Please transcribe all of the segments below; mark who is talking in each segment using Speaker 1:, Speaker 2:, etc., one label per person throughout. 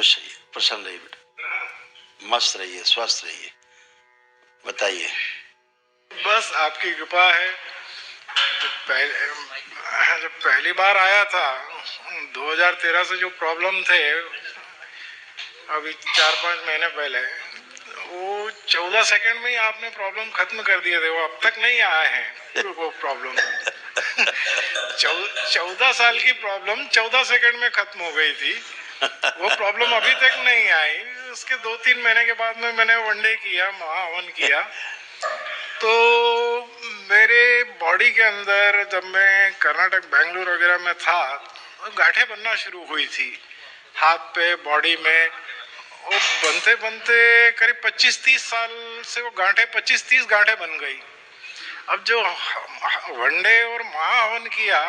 Speaker 1: खुश रहिए, प्रसन्न रहिए बेटा, मस्त रहिए, स्वस्थ रहिए। बताइए।
Speaker 2: बस आपकी कृपा है। जब पहली बार आया था 2013 से जो प्रॉब्लम थे, अभी 4-5 महीने पहले, वो 14 सेकंड में ही आपने प्रॉब्लम खत्म कर दिए थे। वो अब तक नहीं आए हैं वो प्रॉब्लम। 14 साल की प्रॉब्लम 14 सेकंड में खत्म हो गई थी। वो प्रॉब्लम अभी तक नहीं आई। उसके 2-3 महीने के बाद में मैंने वनडे किया, महाहवन किया, तो मेरे बॉडी के अंदर, जब मैं कर्नाटक बेंगलुरु वगैरह में था, गांठें बनना शुरू हुई थी हाथ पे, बॉडी में। वो बनते बनते करीब 25-30 साल से वो गांठें, 25-30 गांठें बन गई। अब जो वनडे और महाहवन किया,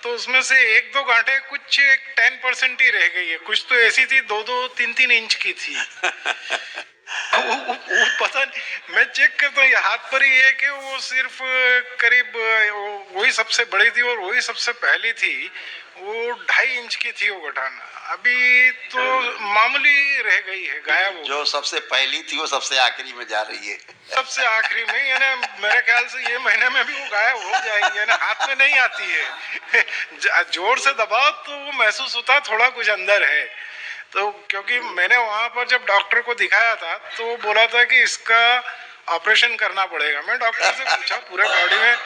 Speaker 2: तो उसमें से 1-2 गांठें, कुछ 10% ही रह गई है। कुछ तो ऐसी थी 2-2, 3-3 इंच की थी। वो पता नहीं, मैं चेक करता हूँ हाथ पर ही है कि वो सिर्फ करीब वही सबसे बड़ी थी और वही सबसे पहली थी। वो 2.5 इंच की थी वो गठान। अभी तो मामूली रह गई है, गायब हो।
Speaker 1: जो सबसे पहली थी वो सबसे आखिरी में जा रही है।
Speaker 2: सबसे आखिरी में, यानी मेरे ख्याल से ये महीने में भी वो गायब हो जाएगी, यानी हाथ में नहीं आती है। जोर से दबाओ तो वो महसूस होता है थोड़ा कुछ अंदर है। तो क्योंकि मैंने वहां पर जब डॉक्टर को दिखाया था, तो वो बोला था कि इसका ऑपरेशन करना पड़ेगा। मैं डॉक्टर से पूछा, पूरे बॉडी में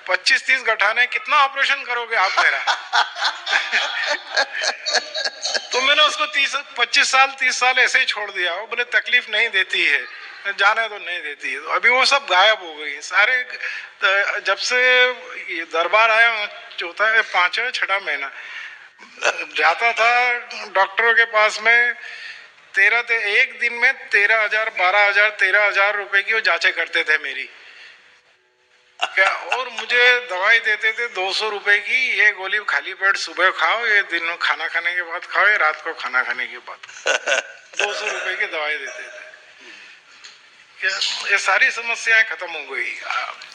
Speaker 2: 25-30 गठाने, कितना ऑपरेशन करोगे आप मेरा? तो मैंने उसको 30 साल ऐसे ही छोड़ दिया। वो बोले तकलीफ नहीं देती है, जाने तो नहीं देती है। तो अभी वो सब गायब हो गई सारे। जब से ये दरबार आया, चौथा है 5-6 महीना जाता था डॉक्टरों के पास में। एक दिन में 13,000, 12,000, 13,000 रुपए की वो जांचें करते थे मेरी, क्या। और मुझे दवाई देते थे 200 रुपए की। ये गोली खाली पेट सुबह खाओ, ये दिन में खाना खाने के बाद खाओ, ये रात को खाना खाने के बाद। 200 रुपए की दवाई देते थे। क्या ये सारी समस्याएं खत्म हो गई।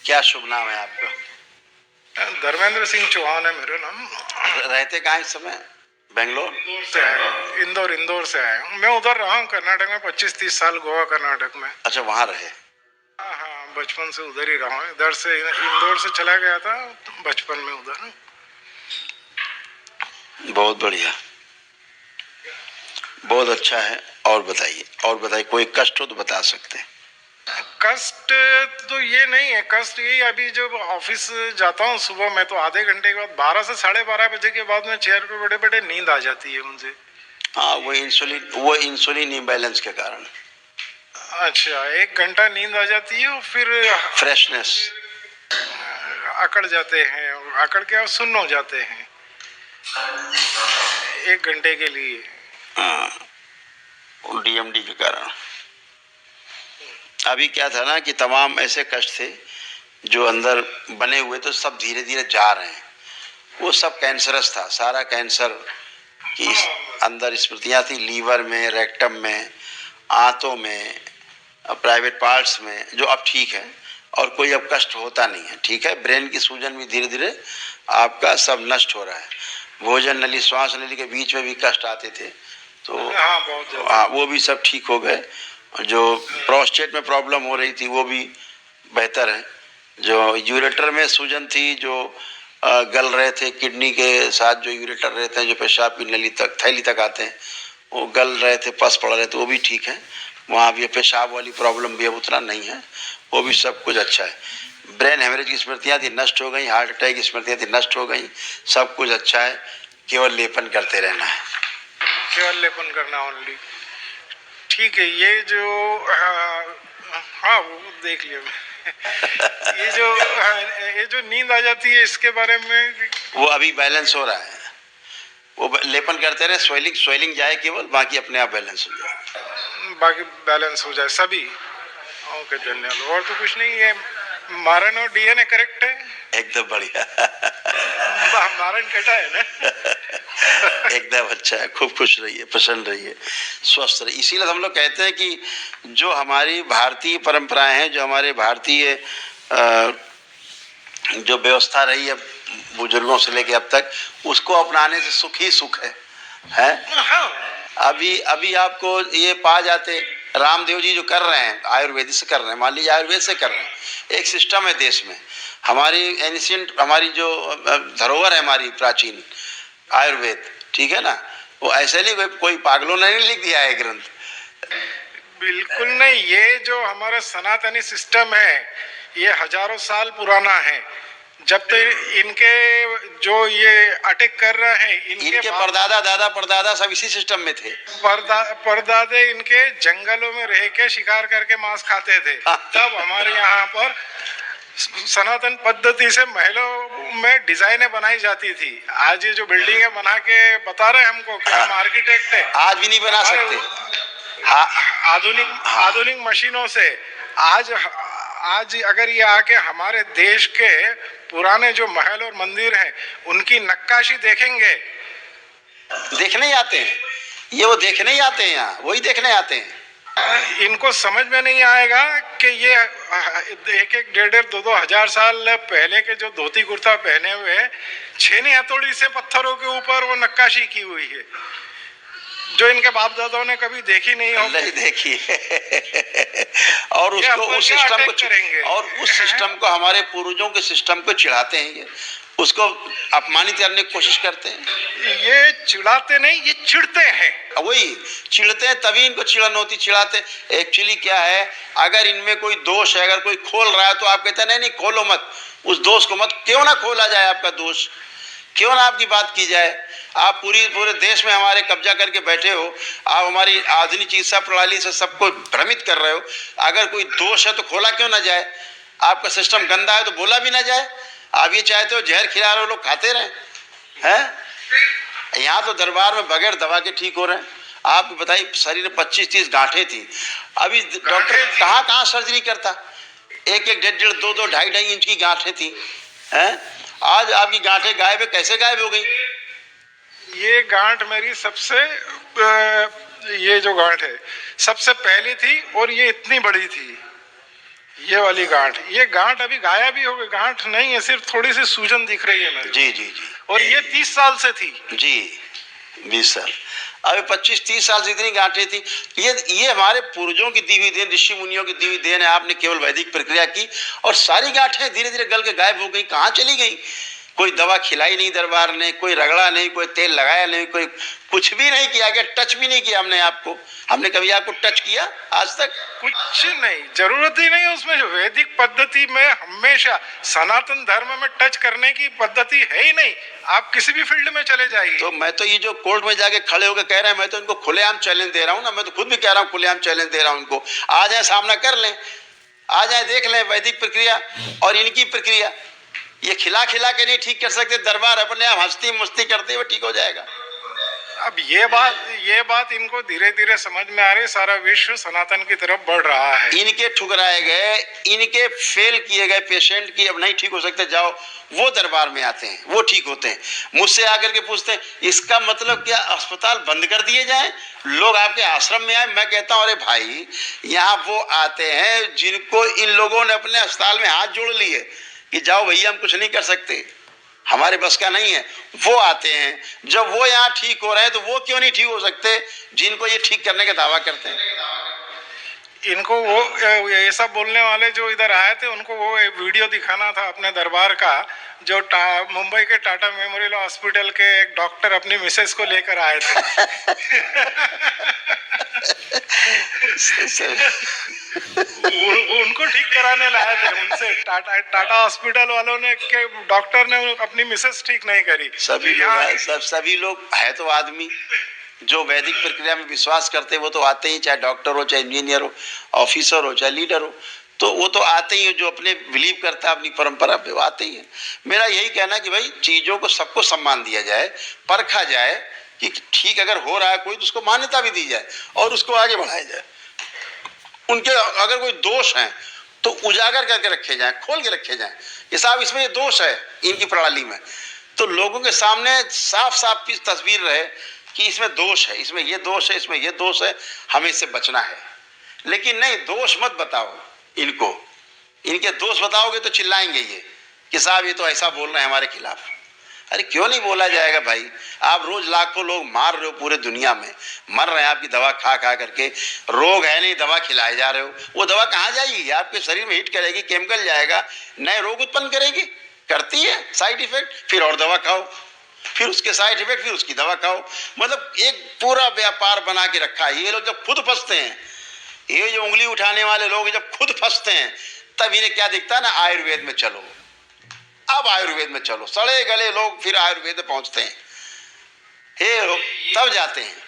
Speaker 1: क्या शुभ नाम है आपका?
Speaker 2: धर्मेंद्र सिंह चौहान है मेरा नाम।
Speaker 1: रहते कहाँ इस समय? बेंगलोर
Speaker 2: से आया, इंदौर से आया हूँ। मैं उधर रहा हूँ कर्नाटक में 25-30 साल, गोवा कर्नाटक में।
Speaker 1: अच्छा, वहाँ रहे।
Speaker 2: हाँ, बचपन से उधर ही रहा हूँ। इधर से इंदौर से चला गया था बचपन में उधर।
Speaker 1: बहुत बढ़िया, बहुत अच्छा है। और बताइए, कोई कष्ट हो तो बता सकते हैं।
Speaker 2: कष्ट तो ये नहीं है। कष्ट यही, अभी जब ऑफिस जाता हूँ सुबह में, तो आधे घंटे के बाद 12 से 12:30 बजे के बाद में चेयर पे बैठे बैठे नींद आ जाती है मुझे।
Speaker 1: हाँ, वो इंसुलिन इम्बैलेंस के कारण।
Speaker 2: अच्छा, 1 घंटा नींद आ जाती है और फिर
Speaker 1: फ्रेशनेस,
Speaker 2: अकड़ जाते हैं, अकड़ के सुन्न हो जाते हैं 1 घंटे के लिए।
Speaker 1: हाँ, डीएमडी के कारण। अभी क्या था ना कि तमाम ऐसे कष्ट थे जो अंदर बने हुए, तो सब धीरे धीरे जा रहे हैं। वो सब कैंसरस था, सारा कैंसर की अंदर स्मृतियाँ थी, लीवर में, रेक्टम में, आंतों में, प्राइवेट पार्ट्स में, जो अब ठीक है और कोई अब कष्ट होता नहीं है। ठीक है, ब्रेन की सूजन भी धीरे धीरे आपका सब नष्ट हो रहा है। भोजन नली, श्वास नली के बीच में भी कष्ट आते थे, तो हाँ, वो भी सब ठीक हो गए। जो प्रोस्टेट में प्रॉब्लम हो रही थी वो भी बेहतर है। जो यूरेटर में सूजन थी, जो गल रहे थे, किडनी के साथ जो यूरेटर रहते हैं, जो पेशाब की नली तक, थैली तक आते हैं, वो गल रहे थे, पस पड़ रहे थे, वो भी ठीक है। वहाँ भी पेशाब वाली प्रॉब्लम भी अब उतना नहीं है, वो भी सब कुछ अच्छा है। ब्रेन हेमरेज की स्मृतियाँ थी, नष्ट हो गई। हार्ट अटैक की स्मृतियाँ थी, नष्ट हो गई। सब कुछ अच्छा है, केवल लेपन करते रहना है।
Speaker 2: केवल लेपन करना ओनली। ठीक है। ये जो हाँ, वो देख लिया मैं। ये जो नींद आ जाती है, इसके बारे में
Speaker 1: वो अभी बैलेंस हो रहा है। वो लेपन करते रहे, स्वेलिंग जाए केवल, बाकी अपने आप बैलेंस हो जाए।
Speaker 2: बाकी बैलेंस हो जाए सभी। ओके, धन्यवाद। और तो कुछ नहीं है। मारन और डीएनए करेक्ट है,
Speaker 1: एकदम बढ़िया।
Speaker 2: मारन कटा है ना।
Speaker 1: एकदम अच्छा है। खूब खुश रहिए, प्रसन्न रहिए, स्वस्थ रहिए। इसीलिए हम लोग कहते हैं कि जो हमारी भारतीय परंपराएं हैं, जो हमारे भारतीय जो व्यवस्था रही है बुजुर्गों से लेके अब तक, उसको अपनाने से सुख ही सुख है।
Speaker 2: हाँ,
Speaker 1: अभी अभी आपको ये पा जाते, रामदेव जी जो कर रहे हैं आयुर्वेद से कर रहे हैं, मान लीजिए आयुर्वेद से कर रहे हैं, एक सिस्टम है देश में, हमारी एंशियंट, हमारी जो धरोहर है हमारी प्राचीन आयुर्वेद, ठीक है ना, वो ऐसे नहीं कोई पागलों ने नहीं लिख दिया है ग्रंथ।
Speaker 2: बिल्कुल नहीं, ये जो हमारा सनातनी सिस्टम है ये हजारों साल पुराना है। जब तक इनके जो ये अटैक कर रहे हैं
Speaker 1: इनके परदादा दादा परदादा सब इसी सिस्टम में थे।
Speaker 2: परदादे इनके जंगलों में रह के शिकार करके मांस खाते थे। तब हमारे यहाँ पर सनातन पद्धति से महलों में डिजाइनें बनाई जाती थी। आज ये जो बिल्डिंगें बना के बता रहे हैं हमको कि हम आर्किटेक्ट है,
Speaker 1: आज भी नहीं बना सकते।
Speaker 2: आधुनिक मशीनों से आज अगर ये आके हमारे देश के पुराने जो महल और मंदिर हैं उनकी नक्काशी देखेंगे,
Speaker 1: देखने ही आते हैं ये, वो देखने ही आते हैं, यहाँ वही देखने आते हैं।
Speaker 2: इनको समझ में नहीं आएगा कि ये एक डेढ़ दो हजार साल पहले के जो धोती कुर्ता पहने हुए छेनी हथौड़ी से पत्थरों के ऊपर वो नक्काशी की हुई है, जो इनके बाप दादाओं ने कभी देखी नहीं हो,
Speaker 1: नहीं देखी और उसको उस सिस्टम को, और उस सिस्टम को हमारे पूर्वजों के सिस्टम को चिढ़ाते हैं, ये उसको अपमानित करने की कोशिश करते हैं।
Speaker 2: ये चिढ़ाते नहीं, ये चिढ़ते हैं।
Speaker 1: वही चिढ़ते हैं, तभी इनको चिढ़न होती, चिढ़ाते। एक्चुअली क्या है, अगर इनमें कोई दोष है, अगर कोई खोल रहा है तो आप कहते हैं नहीं नहीं खोलो मत, उस दोष को मत, क्यों ना खोला जाए आपका दोष, क्यों ना आपकी बात की जाए। आप पूरे देश में हमारे कब्जा करके बैठे हो, आप हमारी आधुनिक चिकित्सा प्रणाली से सबको भ्रमित कर रहे हो, अगर कोई दोष है तो खोला क्यों ना जाए, आपका सिस्टम गंदा है तो बोला भी ना जाए। आप ये चाहते हो जहर खिला रहे हो लोग खाते रहे हैं। यहाँ तो दरबार में बगैर दवा के ठीक हो रहे हैं। आप बताइए, शरीर में 25-30 गांठें थी, अभी डॉक्टर कहाँ सर्जरी करता, एक 1.5 2 2.5 इंच की गांठें थी हैं, आज आपकी गांठें गायब है, कैसे गायब हो गई?
Speaker 2: ये गांठ मेरी सबसे ये जो गांठ है सबसे पहली थी और ये इतनी बड़ी थी, ये वाली गांठ। ये गांठ अभी गायब भी हो गई, गांठ नहीं है, सिर्फ थोड़ी सी सूजन दिख रही है मेरे।
Speaker 1: जी जी जी।
Speaker 2: और ये 30 साल से थी
Speaker 1: जी, 20 साल, अभी 25-30 साल से इतनी गांठें थी। ये हमारे पूर्वजों की दी हुई देन, ऋषि मुनियों की दी हुई देन है। आपने केवल वैदिक प्रक्रिया की और सारी गांठें धीरे धीरे गल के गायब हो गई। कहाँ चली गई? कोई दवा खिलाई नहीं दरबार ने, कोई रगड़ा नहीं, कोई तेल लगाया नहीं, कोई कुछ भी नहीं किया गया, टच भी नहीं किया हमने आपको। हमने कभी आपको टच किया आज तक?
Speaker 2: कुछ नहीं, जरूरत ही नहीं उसमें। वैदिक पद्धति में हमेशा, सनातन धर्म में टच करने की पद्धति है ही नहीं। आप किसी भी फील्ड में चले जाइए।
Speaker 1: तो मैं तो ये जो कोर्ट में जाके खड़े होकर कह रहे हैं, मैं तो इनको खुलेआम चैलेंज दे रहा हूँ ना, मैं तो खुद भी कह रहा हूँ खुलेआम चैलेंज दे रहा हूँ इनको। आ जाए, सामना कर लें, आ जाए, देख लें वैदिक प्रक्रिया और इनकी प्रक्रिया। ये खिला खिला के नहीं ठीक कर सकते, दरबार अपने आप हंसती मस्ती करते हुए ठीक हो जाएगा।
Speaker 2: अब ये बात इनको धीरे धीरे समझ में आ रही, सारा विश्व सनातन की तरफ बढ़ रहा है।
Speaker 1: इनके ठुकराए गए, इनके फेल किए गए पेशेंट की अब नहीं ठीक हो सकते, जाओ वो दरबार में आते हैं, वो ठीक होते हैं। मुझसे आकर के पूछते हैं इसका मतलब क्या अस्पताल बंद कर दिए जाएं, लोग आपके आश्रम में आए? मैं कहता हूं अरे भाई, यहाँ वो आते हैं जिनको इन लोगों ने अपने अस्पताल में हाथ जोड़ लिए कि जाओ भैया हम कुछ नहीं कर सकते, हमारे बस का नहीं है। वो आते हैं, जब वो यहाँ ठीक हो रहे हैं तो वो क्यों नहीं ठीक हो सकते जिनको ये ठीक करने का दावा करते हैं?
Speaker 2: इनको वो ये सब बोलने वाले जो इधर आए थे उनको वो एक वीडियो दिखाना था अपने दरबार का, जो मुंबई के टाटा मेमोरियल हॉस्पिटल के एक डॉक्टर अपनी मिसेस को लेकर आए थे। उनको ठीक कराने लाए थे, उनसे टाटा हॉस्पिटल वालों ने के डॉक्टर ने अपनी मिसेस ठीक नहीं करी।
Speaker 1: सभी लोग है तो आदमी जो वैदिक प्रक्रिया में विश्वास करते, वो तो आते ही, चाहे डॉक्टर हो, चाहे इंजीनियर हो, ऑफिसर हो, चाहे लीडर हो, तो वो तो आते ही, जो अपने बिलीव करता है अपनी परंपरा पे, वो आते ही है। मेरा यही कहना कि भाई चीज़ों को सबको सम्मान दिया जाए, परखा जाए कि ठीक अगर हो रहा है कोई तो उसको मान्यता भी दी जाए और उसको आगे बढ़ाया जाए। उनके अगर कोई दोष हैं तो उजागर करके रखे जाएं, खोल के रखे जाएं कि साहब इसमें ये दोष है इनकी प्रणाली में, तो लोगों के सामने साफ साफ की तस्वीर रहे कि इसमें दोष है, इसमें ये दोष है, इसमें ये दोष है, हमें इससे बचना है। लेकिन नहीं, दोष मत बताओ इनको, इनके दोष बताओगे तो चिल्लाएंगे ये कि साहब ये तो ऐसा बोल रहे हैं हमारे खिलाफ। अरे क्यों नहीं बोला जाएगा भाई? आप रोज लाखों लोग मार रहे हो, पूरे दुनिया में मर रहे हैं आपकी दवा खा खा करके। रोग है नहीं, दवा खिलाए जा रहे हो। वो दवा कहाँ जाएगी? आपके शरीर में हिट करेगी, केमिकल जाएगा, नए रोग उत्पन्न करेगी, करती है साइड इफेक्ट, फिर और दवा खाओ, फिर उसके साइड इफेक्ट, फिर उसकी दवा खाओ। मतलब एक पूरा व्यापार बना के रखा है। ये लोग जब खुद फंसते हैं, ये जो उंगली उठाने वाले लोग जब खुद फंसते हैं, तब इन्हें क्या दिखता है ना, आयुर्वेद में चलो, अब आयुर्वेद में चलो। सड़े गले लोग फिर आयुर्वेद में पहुंचते हैं, हे तब जाते हैं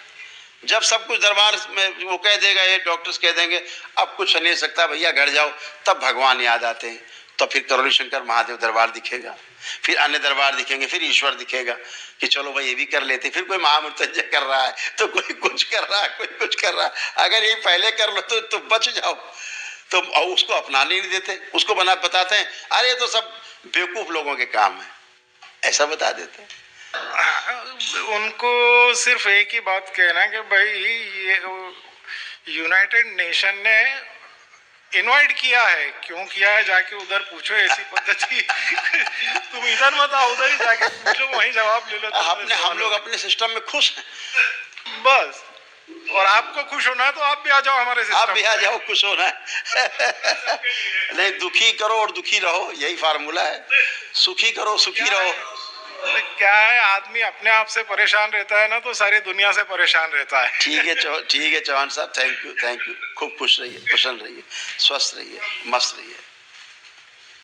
Speaker 1: जब सब कुछ दरबार में वो कह देगा, ये डॉक्टर्स कह देंगे अब कुछ नहीं सकता भैया घर जाओ, तब भगवान याद आते हैं। तो फिर करोली शंकर महादेव दरबार दिखेगा, फिर अन्य दरबार दिखेंगे, फिर ईश्वर दिखेगा कि चलो भाई ये भी कर लेते। फिर कोई महामृत्युंजय कर रहा है, तो कोई कुछ कर रहा है, कोई कुछ कर रहा है। अगर ये पहले कर लो तो बच जाओ। तो उसको अपनाने नहीं देते, उसको बताते हैं अरे ये तो सब बेवकूफ लोगों के काम है, ऐसा बता देते हैं।
Speaker 2: उनको सिर्फ एक ही बात कहना कि भाई ये यूनाइटेड नेशन ने इनवाइट किया है, क्यों किया है जाके उधर पूछो, ऐसी पद्धति तुम इधर मत आओ, उधर ही जाके पूछो, वहीं जवाब ले लो।
Speaker 1: हम लोग अपने सिस्टम में खुश हैं
Speaker 2: बस, और आपको खुश होना है तो आप भी आ जाओ हमारे सिस्टम।
Speaker 1: आप भी आ जाओ, खुश होना है। नहीं, दुखी करो और दुखी रहो, यही फार्मूला है। सुखी करो, सुखी रहो।
Speaker 2: क्या है, आदमी अपने आप से परेशान रहता है ना, तो सारी दुनिया से परेशान रहता है।
Speaker 1: ठीक है चौहान साहब, थैंक यू। खूब खुश रहिए, प्रसन्न रहिए, स्वस्थ रहिए, मस्त रहिए।